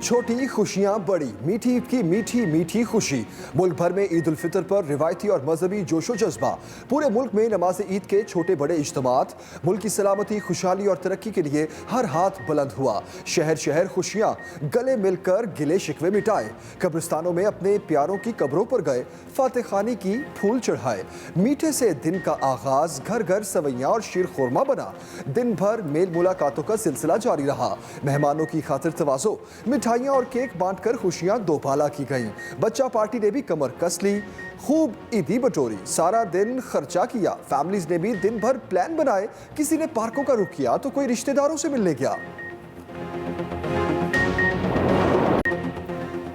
छोटी खुशियां बड़ी, मीठी ईद की मीठी मीठी खुशी। मुल्क भर में ईद उल फितर पर रिवायती और मजहबी जोशो जज्बा। पूरे मुल्क में नमाज ईद के छोटे बड़े इज्तिमात। मुल्क की सलामती, खुशहाली और तरक्की के लिए हर हाथ बुलंद हुआ। शहर शहर खुशियां, गले मिलकर गिले शिकवे मिटाए। कब्रिस्तानों में अपने प्यारों की कब्रों पर गए, फातिह खानी की फूल चढ़ाए। मीठे से दिन का आगाज, घर घर सवैयां और शीर खुरमा बना। दिन भर मेल मुलाकातों का सिलसिला जारी रहा। मेहमानों की खातिर तवाज़ो, मिठाइयाँ और केक बांटकर खुशियाँ दोबाला की गईं। बच्चा पार्टी ने भी कमर कस ली, खूब ईदी बटोरी, सारा दिन खर्चा किया। फैमिलीज ने भी दिन भर प्लान बनाए, किसी ने पार्कों का रुख किया तो कोई रिश्तेदारों से मिलने गया।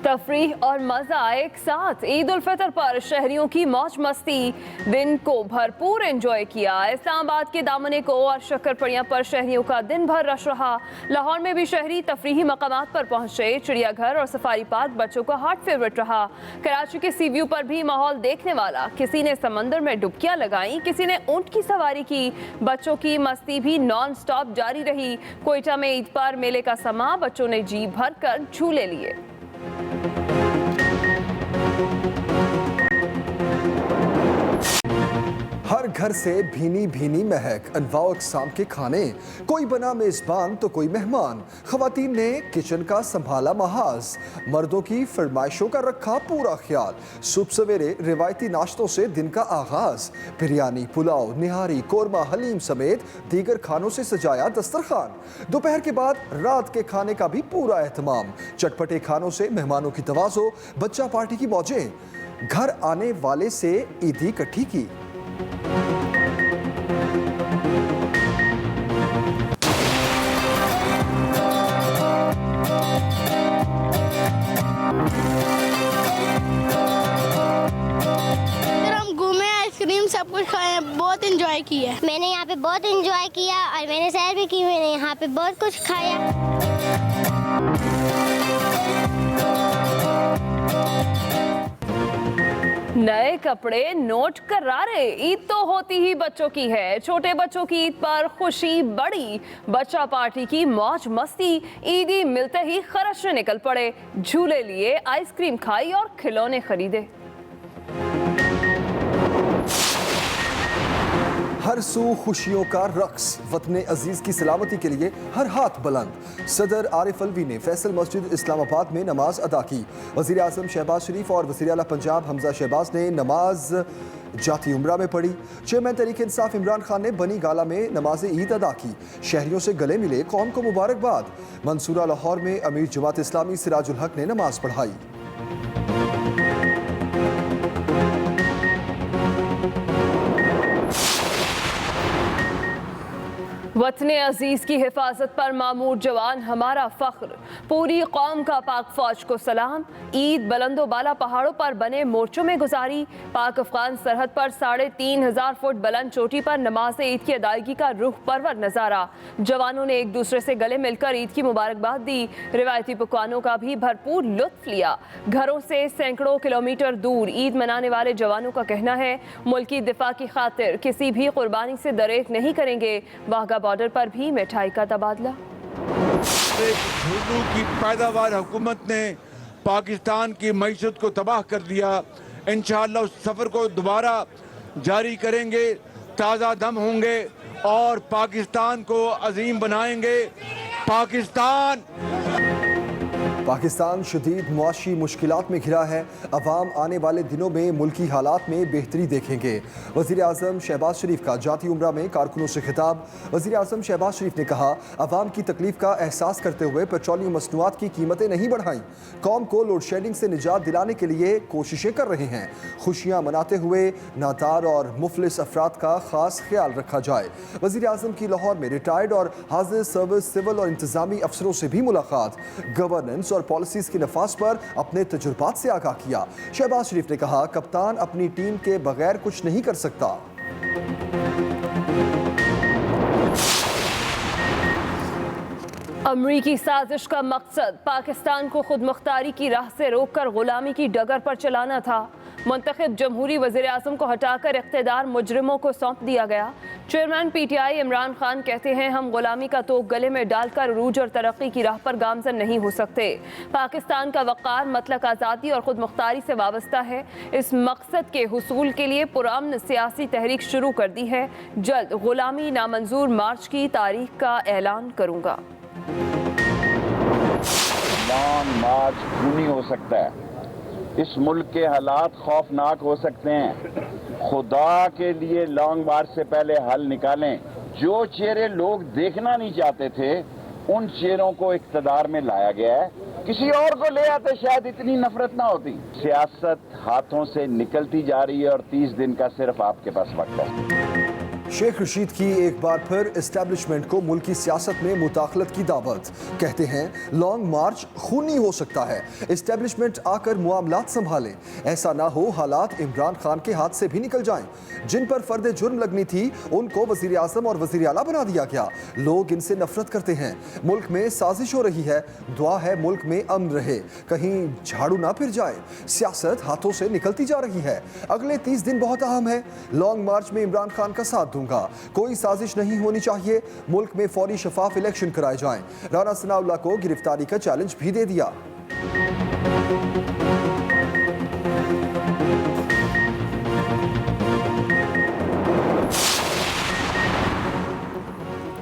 तफरीह और मजा एक साथ। ईद उल फितर पर शहरियों की मौज मस्ती, दिन को भरपूर एंजॉय किया। इस्लामाबाद के दामने को और शक्करपड़ियां पर शहरियों का दिन भर रश रहा। लाहौर में भी शहरी तफरीही मकामात पर पहुंचे। चिड़ियाघर और सफारी पार्क बच्चों का हॉट फेवरेट रहा। कराची के सी व्यू पर भी माहौल देखने वाला। किसी ने समंदर में डुबकियां लगाई, किसी ने ऊंट की सवारी की। बच्चों की मस्ती भी नॉन स्टॉप जारी रही। कोयटा में ईद पर मेले का समा, बच्चों ने जी भर कर झूले लिए। हर घर से भीनी भीनी महक, अनवाओ अक़साम के खाने। कोई बना मेज़बान तो कोई मेहमान। ख़वातीन ने किचन का संभाला महाज। मर्दों की फरमाइशों का रखा पूरा ख्याल। सुबह सवेरे रिवायती नाश्तों से दिन का आगाज। बिरयानी, पुलाव, निहारी, कोरमा, हलीम समेत दीगर खानों से सजाया दस्तरखान। दोपहर के बाद रात के खाने का भी पूरा एहतमाम। चटपटे खानों से मेहमानों की तवाज़ो, बच्चा पार्टी की मौजें। घर आने वाले से ईदी इकट्ठी की। सब कुछ खाए, बहुत एंजॉय किया। मैंने यहाँ पे बहुत एंजॉय किया और मैंने सैर भी की। मैंने यहाँ पे बहुत कुछ खाया। नए कपड़े, नोट करारे। ईद तो होती ही बच्चों की है। छोटे बच्चों की ईद पर खुशी बड़ी। बच्चा पार्टी की मौज मस्ती। ईदी मिलते ही खर्च निकल पड़े। झूले लिए, आइसक्रीम खाई और खिलौने खरीदे। हर सू खुशियों का रक्स। वतन अजीज की सलामती के लिए हर हाथ बुलंद। सदर आरिफ अलवी ने फैसल मस्जिद इस्लामाबाद में नमाज अदा की। वज़ीर आज़म शहबाज शरीफ और वज़ीर आला पंजाब हमजा शहबाज ने नमाज जाती उम्रा में पढ़ी। चेयरमैन तहरीक इंसाफ इमरान खान ने बनी गाला में नमाज ईद अदा की। शहरियों से गले मिले, कौम को मुबारकबाद। मंसूरा लाहौर में अमीर जमात इस्लामी सिराजुल हक ने नमाज पढ़ाई। वतन अजीज की हिफाजत पर मामूर जवान हमारा फख्र। पूरी कौम का पाक फौज को सलाम। ईद बुलंदो बाला पहाड़ों पर बने मोर्चों में गुजारी। पाक अफगान सरहद पर 3500 फुट बुलंद चोटी पर नमाज ईद की अदायगी का रूह परवर नजारा। जवानों ने एक दूसरे से गले मिलकर ईद की मुबारकबाद दी। रिवायती पकवानों का भी भरपूर लुत्फ लिया। घरों से सैकड़ों किलोमीटर दूर ईद मनाने वाले जवानों का कहना है, मुल्की दिफा की खातिर किसी भी कुर्बानी से दरेक नहीं करेंगे। वाघा बॉर्डर पर भी मिठाई का तबादला। झुर्रू की पैदावार हुकूमत ने पाकिस्तान की मईशत को तबाह कर दिया। इंशाअल्लाह उस सफर को दोबारा जारी करेंगे, ताज़ा दम होंगे और पाकिस्तान को अजीम बनाएंगे। पाकिस्तान शदीद मुआशी मुश्किलात में घिरा है। अवाम आने वाले दिनों में मुल्की हालात में बेहतरी देखेंगे। वज़ीर आज़म शहबाज शरीफ का जाती उम्रा में कारकुनों से खिताब। वज़ीर आज़म शहबाज शरीफ ने कहा, अवाम की तकलीफ का एहसास करते हुए पेट्रोलियम मसनूआत की कीमतें नहीं बढ़ाई। कौम को लोड शेडिंग से निजात दिलाने के लिए कोशिशें कर रहे हैं। खुशियाँ मनाते हुए नादार और मुफलिस अफराद का खास ख्याल रखा जाए। वज़ीर आज़म की लाहौर में रिटायर्ड और हाजिर सर्विस सिविल और इंतजामी अफसरों से भी मुलाकात। गवर्नेंस और पॉलिसीज की नफाज पर अपने तजुर्बात से आगाह किया। शहबाज शरीफ ने कहा, कप्तान अपनी टीम के बगैर कुछ नहीं कर सकता। अमरीकी साजिश का मकसद पाकिस्तान को खुद मुख्तारी की राह से रोककर गुलामी की डगर पर चलाना था। मुंतखब जमहूरी वज़ीर आज़म को हटाकर इक़्तिदार मुजरिमों को सौंप दिया गया। चेयरमैन पीटीआई इमरान खान कहते हैं, हम गुलामी का तोप गले में डालकर उरूज और तरक्की की राह पर गामजन नहीं हो सकते। पाकिस्तान का वक़ार मतलब आज़ादी और खुद मुख्तारी से वाबस्ता है। इस मकसद के हुसूल के लिए पुरअमन सियासी तहरीक शुरू कर दी है। जल्द गुलामी नामंजूर मार्च की तारीख का ऐलान करूँगा। लॉन्ग मार्च खूनी हो सकता है। इस मुल्क के हालात खौफनाक हो सकते हैं। खुदा के लिए लॉन्ग मार्च से पहले हल निकालें। जो चेहरे लोग देखना नहीं चाहते थे, उन चेहरों को इक़्तिदार में लाया गया है। किसी और को ले आते शायद इतनी नफरत ना होती। सियासत हाथों से निकलती जा रही है और 30 दिन का सिर्फ आपके पास वक्त है। शेख रशीद की एक बार फिर एस्टेब्लिशमेंट को मुल्की सियासत में मुदाखलत की दावत। कहते हैं लॉन्ग मार्च खूनी हो सकता है, एस्टेब्लिशमेंट आकर मामलात संभाले। ऐसा ना हो हालात इमरान खान के हाथ से भी निकल जाएं। जिन पर फर्द जुर्म लगनी थी उनको वजीर आजम और वजीर आला बना दिया गया। लोग इनसे नफरत करते हैं। मुल्क में साजिश हो रही है। दुआ है मुल्क में अमन रहे, कहीं झाड़ू ना फिर जाए। सियासत हाथों से निकलती जा रही है। अगले 30 दिन बहुत अहम है। लॉन्ग मार्च में इमरान खान का साथ दूंगा। कोई साजिश नहीं होनी चाहिए। मुल्क में फौरी शफाफ इलेक्शन कराए जाएं। राना सनाउल्लाह को गिरफ्तारी का चैलेंज भी दे दिया।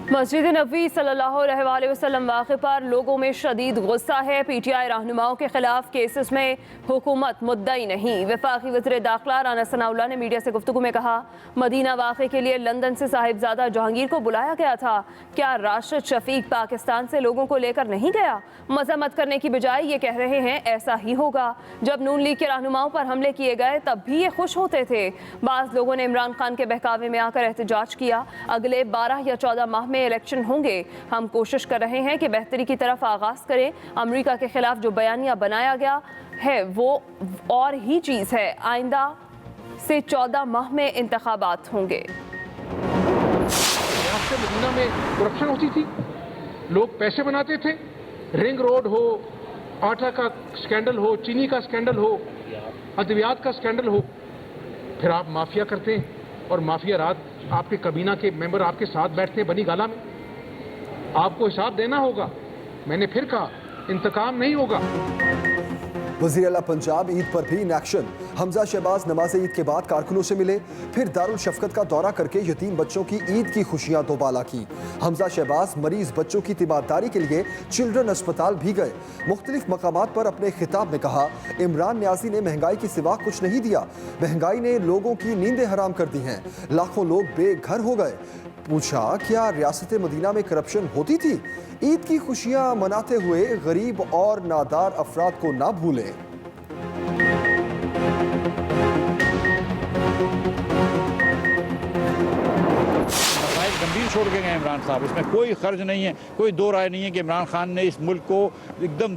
मस्जिद नबी सल्लल्लाहु अलैहि वसल्लम वाक़े पर लोगों में शदीद गुस्सा है। पीटीआई रहनुमाओं के खिलाफ केसेस में हुकूमत मुद्दई नहीं। वफाकी वज़ीर दाखिला राना सनाउल्लाह ने मीडिया से गुफ्तगू में कहा, मदीना वाक़े के लिए लंदन से साहिबजादा जहांगीर को बुलाया गया था। क्या राशिद शफीक पाकिस्तान से लोगों को लेकर नहीं गया? मजम्मत करने की बजाय ये कह रहे हैं ऐसा ही होगा। जब नून लीग के रहनुमाओं पर हमले किए गए तब भी ये खुश होते थे। बाज़ लोगों ने इमरान खान के बहकावे में आकर एहतजाज किया। अगले 12 या 14 माह में इलेक्शन होंगे। हम कोशिश कर रहे हैं कि बेहतरी की तरफ आगाज करें। अमेरिका के खिलाफ जो बयानिया बनाया गया है वो और ही चीज है। आइंदा से 14 माह में इंतखाबात होंगे। मदीना में करप्शन होती थी, लोग पैसे बनाते थे। रिंग रोड हो, आटा का स्कैंडल हो, चीनी का स्कैंडल हो, अद्वियात का स्कैंडल हो, फिर आप माफिया करते हैं और माफिया रात आपके कबीना के मेंबर आपके साथ बैठते हैं बनी गाला में। आपको हिसाब देना होगा। मैंने फिर कहा, इंतकाम नहीं होगा। वज़ीर आला पंजाब ईद पर भी इन एक्शन। हमजा शहबाज नमाज ईद के बाद कारकुनों से मिले, फिर दारुल शफकत का दौरा करके यतीम बच्चों की ईद की खुशियां दोबाला की। हमजा शहबाज मरीज बच्चों की तीमारदारी के लिए चिल्ड्रन अस्पताल भी गए। मुख्तलिफ मकामात पर अपने खिताब में कहा, इमरान न्याजी ने महंगाई के सिवा कुछ नहीं दिया। महंगाई ने लोगों की नींदें हराम कर दी हैं। लाखों लोग बेघर हो गए। पूछा, क्या रियासत मदीना में करप्शन होती थी? ईद की खुशियां मनाते हुए गरीब और नादार अफराद को ना भूलें। गंभीर छोड़ के गए इमरान साहब। इसमें कोई खर्च नहीं है, कोई दो राय नहीं है कि इमरान खान ने इस मुल्क को एकदम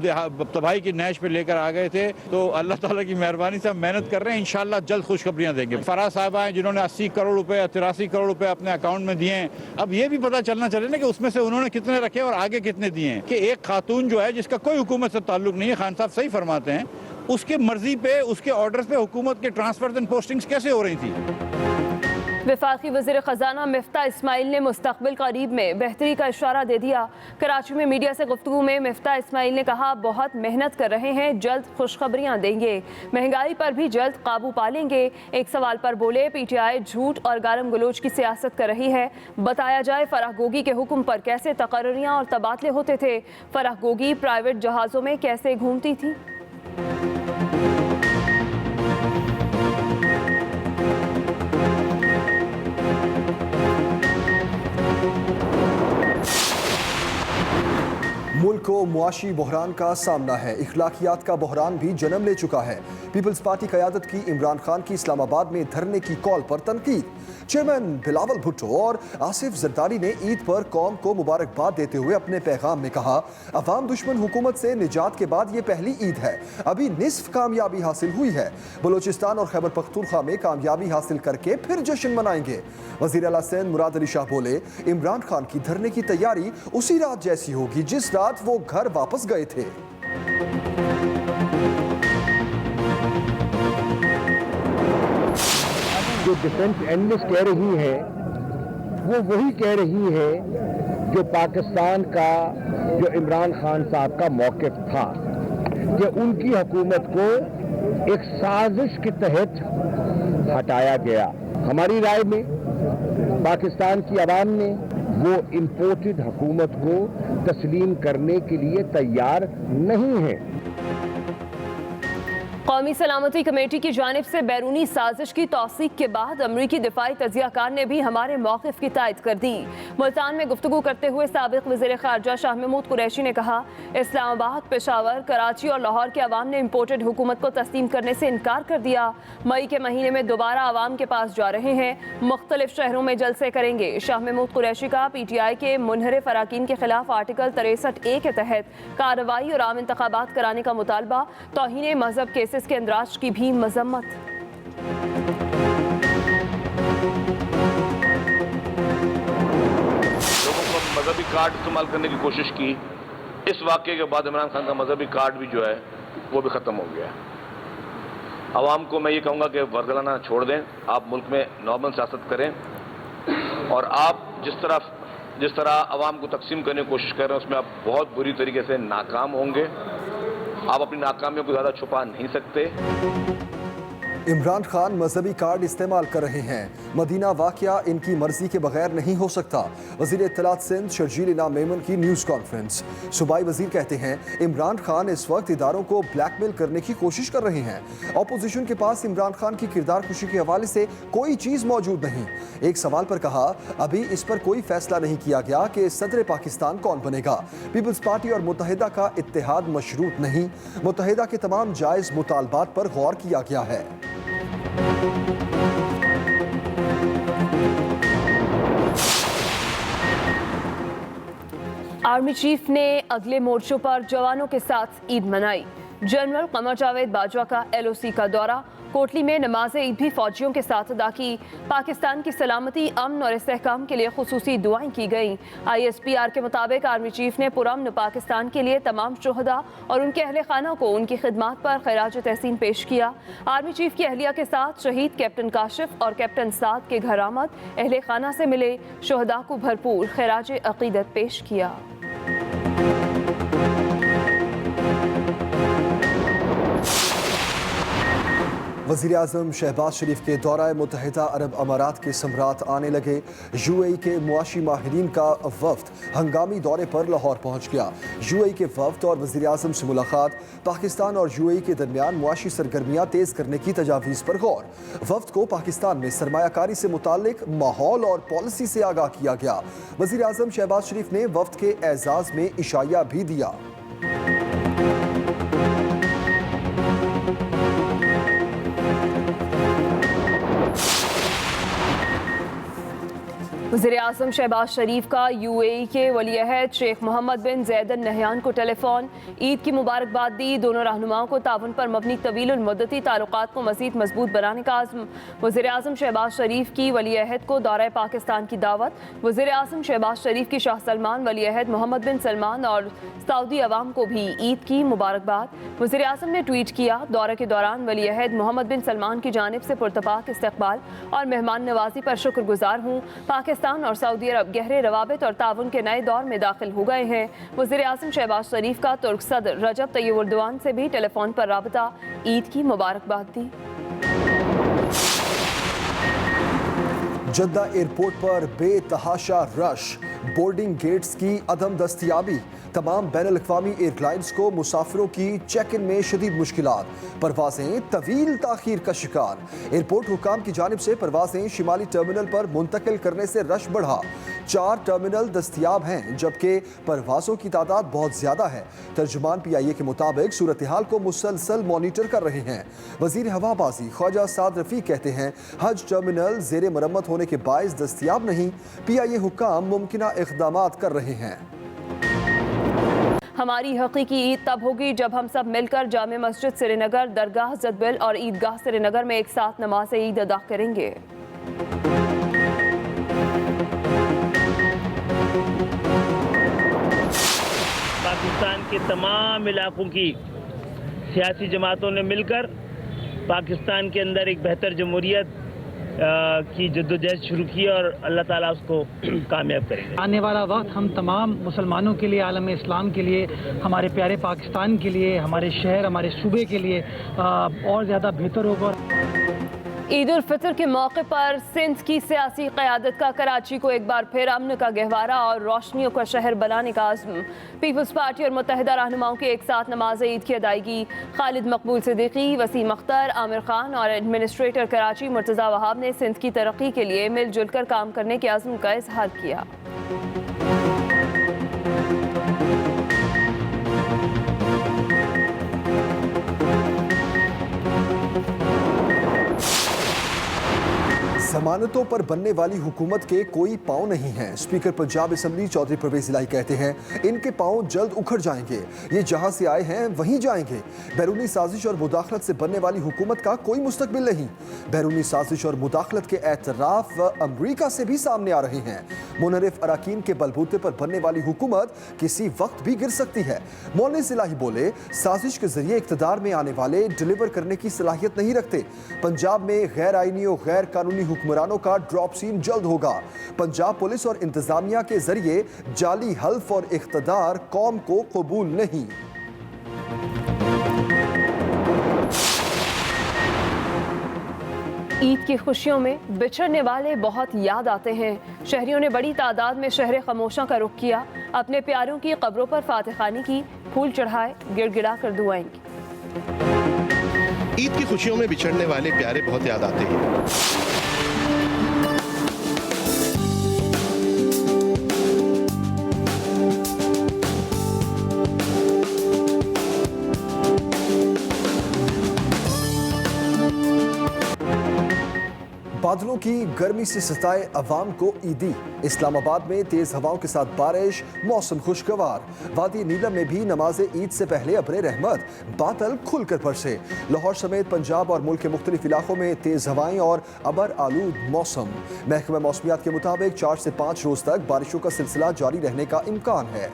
तबाही की नहज पे लेकर आ गए थे। तो अल्लाह ताला की मेहरबानी से हम मेहनत कर रहे हैं। इंशाल्लाह जल्द खुशखबरियां देंगे। फराज साहब आए जिन्होंने 80 करोड़ रुपए 83 करोड़ रुपए अपने अकाउंट में दिए हैं। अब ये भी पता चलना चाहिए ना कि उसमें से उन्होंने कितने रखे और आगे कितने दिए हैं। कि एक खातून जो है जिसका कोई हुकूमत से ताल्लुक नहीं है, खान साहब सही फरमाते हैं, उसके मर्जी पे उसके ऑर्डर पे हुकूमत के ट्रांसफर एंड पोस्टिंग्स कैसे हो रही थी। वफाकी वज़ीर ख़जाना मिफ्ता इस्माइल ने मुस्तक़बिल करीब में बेहतरी का इशारा दे दिया। कराची में मीडिया से गुफ्तगू में मिफ्ता इस्माइल ने कहा, बहुत मेहनत कर रहे हैं, जल्द खुशखबरियां देंगे। महंगाई पर भी जल्द काबू पा लेंगे। एक सवाल पर बोले, पीटीआई झूठ और गारम गलोच की सियासत कर रही है। बताया जाए फराह गोगी के हुक्म पर कैसे तकर्रियां और तबादले होते थे। फराह गोगी प्राइवेट जहाज़ों में कैसे घूमती थी। मुल्क को मुआशी बहरान का सामना है। इखलाकियात का बहरान भी जन्म ले चुका है। पीपल्स पार्टी क़यादत की इमरान खान की इस्लामाबाद में धरने की कॉल पर तनकीद। चेयरमैन बिलावल भुट्टो और आसिफ जरदारी ने ईद पर कौम को मुबारकबाद देते हुए अपने पैगाम में कहा, अवाम दुश्मन हुकूमत से निजात के बाद ये पहली ईद है। अभी निस्फ कामयाबी हासिल हुई है। बलोचिस्तान और खैबर पख्तूनख्वा में कामयाबी हासिल करके फिर जश्न मनाएंगे। वज़ीर आला सिंध मुराद अली शाह बोले, इमरान खान की धरने की तैयारी उसी रात जैसी होगी जिस रात वो घर वापस गए थे। जो डिफेंस एनालिस्ट कह रही है वो वही कह रही है जो पाकिस्तान का, जो इमरान खान साहब का मौक़िफ़ था कि उनकी हुकूमत को एक साजिश के तहत हटाया गया। हमारी राय में पाकिस्तान की आवाम ने वो इम्पोर्टेड हुकूमत को तस्लीम करने के लिए तैयार नहीं है। कौमी सलामती कमेटी की जानिब से बैरूनी साजिश की तौसीक के बाद अमरीकी दिफाई तजियाकार ने भी हमारे मौक़िफ़ की तायद कर दी। मुल्तान में गुफ्तगू करते हुए साबिक़ वज़ीर ख़ारजा शाह महमूद कुरैशी ने कहा, इस्लामाबाद, पेशावर, कराची और लाहौर के अवाम ने इम्पोर्टेड हुकूमत को तस्लीम करने से इनकार कर दिया। मई के महीने में दोबारा अवाम के पास जा रहे हैं, मुख्तलिफ शहरों में जलसे करेंगे। शाह महमूद कुरैशी का PTI के मुनहरिफ अराकीन के खिलाफ आर्टिकल 63A के तहत कार्रवाई और आम इंतखाबात कराने का मुतालबा, तौहीन मजहब केसेस के इंदराज की भी मजम्मत। लोगों को मजहबी कार्ड इस्तेमाल करने की कोशिश की। इस वाक़े के बाद इमरान खान का मजहबी कार्ड भी जो है वो भी ख़त्म हो गया। आवाम को मैं ये कहूँगा कि वर्गलाना छोड़ दें, आप मुल्क में नॉर्मल सियासत करें और आप जिस तरह आवाम को तकसीम करने की कोशिश कर रहे हैं उसमें आप बहुत बुरी तरीके से नाकाम होंगे। आप अपनी नाकामियों को ज़्यादा छुपा नहीं सकते। इमरान खान मजहबी कार्ड इस्तेमाल कर रहे हैं। मदीना वाक़या इनकी मर्जी के बगैर नहीं हो सकता। वज़ीर इत्तलात सिंध शर्जील इनाम मेमन की न्यूज़ कॉन्फ्रेंस। सूबाई वज़ीर कहते हैं, इमरान खान इस वक्त इदारों को ब्लैकमेल करने की कोशिश कर रहे हैं। अपोजिशन के पास इमरान खान की किरदार खुशी के हवाले से कोई चीज़ मौजूद नहीं। एक सवाल पर कहा, अभी इस पर कोई फैसला नहीं किया गया कि सदर पाकिस्तान कौन बनेगा। पीपल्स पार्टी और मुत्तहिदा का इत्तेहाद मशरूत नहीं, मुत्तहिदा के तमाम जायज़ मुतालबात पर गौर किया गया है। आर्मी चीफ ने अगले मोर्चों पर जवानों के साथ ईद मनाई। जनरल कमर जावेद बाजवा का LOC का दौरा, कोटली में नमाज ईद भी फौजियों के साथ अदा की। पाकिस्तान की सलामती, अमन और इस्तेहकाम के लिए खुसूसी दुआएं की गईं। ISPR के मुताबिक आर्मी चीफ ने पुरअमन पाकिस्तान के लिए तमाम शुहदा और उनके अहले खाना को उनकी खिदमत पर खिराज तहसीन पेश किया। आर्मी चीफ की अहलिया के साथ शहीद कैप्टन काशिफ और कैप्टन साद के घर आमद, अहले खाना से मिले, शुहदा को भरपूर खिराज अकीदत पेश किया। वज़ीर आज़म शहबाज शरीफ के दौरा मुत्तहिदा अरब अमारात के सम्राट आने लगे। UAE के मुआशी माहिरीन का वफ्द हंगामी दौरे पर लाहौर पहुँच गया। UAE के वफ्द और वज़ीर आज़म से मुलाकात, पाकिस्तान और UAE के दरमियान मुआशी सरगर्मियाँ तेज़ करने की तजावीज़ पर गौर। वफ्द को पाकिस्तान में सरमायाकारी से मुताल्लिक माहौल और पॉलिसी से आगाह किया गया। वज़ीर आज़म शहबाज शरीफ ने वफ्द के एजाज़ में इशाया भी दिया। वज़ीर आज़म शहबाज शरीफ का UAE के वलीअहद शेख मोहम्मद बिन ज़ैद अल नहयान को टेलीफोन, ईद की मुबारकबाद दी। दोनों रहनुमाओं को ताउन पर मबनी तवील मुद्दती ताल्लुकात को मज़ीद मजबूत बनाने का आज़म। वज़ीर आज़म शहबाज शरीफ की वलीअहद को दौरे पाकिस्तान की दावत। वज़ीर आज़म शहबाज शरीफ की शाह सलमान, वलीअहद मोहम्मद बिन सलमान और सऊदी अवाम को भी ईद की मुबारकबाद। वज़ीर आज़म ने ट्वीट किया, दौरे के दौरान वलीअहद मोहम्मद बिन सलमान की जानिब से पुरतपाक इस्तकबाल और मेहमान नवाजी पर शुक्रगुजार हूँ। पाकिस्तान और सऊदी अरब गहरे रवाबित और ताउन के नए दौर में दाखिल हो गए हैं। वज़ीर आज़म शहबाज शरीफ का तुर्क सदर रजब तय्यब एर्दोआन से भी टेलीफोन पर राबता, ईद की मुबारकबाद दी। जद्दा एयरपोर्ट पर बेतहाशा रश, बोर्डिंग गेट्स की अदम दस्तियाबी, तमाम बैनुल-अक़वामी एयरलाइंस को मुसाफिरों की चेक इन में शदीद मुश्किलात, परवाजें तवील ताखीर का शिकार। एयरपोर्ट हुकाम की जानिब से परवाजें शिमाली टर्मिनल पर मुंतकिल करने से रश बढ़ा। 4 टर्मिनल दस्तियाब हैं जबकि परवाजों की तादाद बहुत ज़्यादा है। तर्जुमान PIA के मुताबिक सूरत हाल को मुसलसल मॉनिटर कर रहे हैं। वज़ीर हवाबाजी ख्वाजा साद रफ़ीक कहते हैं, हज टर्मिनल ज़ेर मरम्मत होने के बाइस दस्तियाब नहीं। PIA हुकाम मुमकिना इक़दामात कर रहे हैं। हमारी हकीकी ईद तब होगी जब हम सब मिलकर जामे मस्जिद श्रीनगर, दरगाह जदबिल और ईदगाह श्रीनगर में एक साथ नमाज ईद अदा करेंगे। पाकिस्तान के तमाम इलाकों की सियासी जमातों ने मिलकर पाकिस्तान के अंदर एक बेहतर जमहूरियत की जद्दोजहद शुरू की और अल्लाह ताला उसको कामयाब करेंगे। आने वाला वक्त हम तमाम मुसलमानों के लिए, आलम इस्लाम के लिए, हमारे प्यारे पाकिस्तान के लिए, हमारे शहर, हमारे सूबे के लिए और ज़्यादा बेहतर होगा। ईद उल फितर के मौके पर सिंध की सियासी क़यादत का कराची को एक बार फिर अमन का गहवारा और रोशनियों का शहर बनाने का आज़म। पीपल्स पार्टी और मुत्तहिदा रहनुमाओं के एक साथ नमाज ईद की अदायगी। खालिद मकबूल सिद्दीकी, वसीम अख्तर, आमिर खान और एडमिनिस्ट्रेटर कराची मुर्तज़ा वहाब ने सिंध की तरक्की के लिए मिलजुल कर काम करने के आज़म का इजहार किया। जमानतों पर बनने वाली हुकूमत के कोई पांव नहीं हैं। स्पीकर पंजाब असेंबली चौधरी परवेज इलाही कहते हैं इनके पांव जल्द उखड़ जाएंगे, ये जहां से आए हैं वहीं जाएंगे। बैरूनी साजिश और मुदाखलत से बनने वाली हुकूमत का कोई मुस्तकबिल नहीं। बैरूनी साजिश और मुदाखलत के एतराफ अमरीका से भी सामने आ रहे हैं। मुनरिफ अराकीन के बलबूते पर बनने वाली हुकूमत किसी वक्त भी गिर सकती है। मोनिस इलाही बोले साजिश के जरिए इख्तिदार में आने वाले डिलीवर करने की सलाहियत नहीं रखते। पंजाब में गैर आईनी और गैर कानूनी हुक्मरानों का ड्रॉप सीन जल्द होगा। पंजाब पुलिस और इंतजामिया के जरिए जाली हल्फ और इख्तिदार कौम को कबूल नहीं। ईद की खुशियों में बिछड़ने वाले बहुत याद आते हैं। शहरियों ने बड़ी तादाद में शहर खामोशा का रुख किया, अपने प्यारों की कब्रों पर फातिहानी की, फूल चढ़ाए, गिड़गिड़ा कर दुआएं की। ईद की खुशियों में बिछड़ने वाले प्यारे बहुत याद आते हैं। बादलों की गर्मी से सताए अवाम को ईदी। इस्लामाबाद में तेज हवाओं के साथ बारिश, मौसम खुशगवार। वादी नीलम में भी नमाज ईद से पहले अब्रे रहमत, बादल खुलकर बरसे। लाहौर समेत पंजाब और मुल्क के मुख्तलिफ इलाकों में तेज हवाएं और अबर आलूद मौसम। महकमा मौसमियात के मुताबिक 4 से 5 रोज तक बारिशों का सिलसिला जारी रहने का इम्कान है।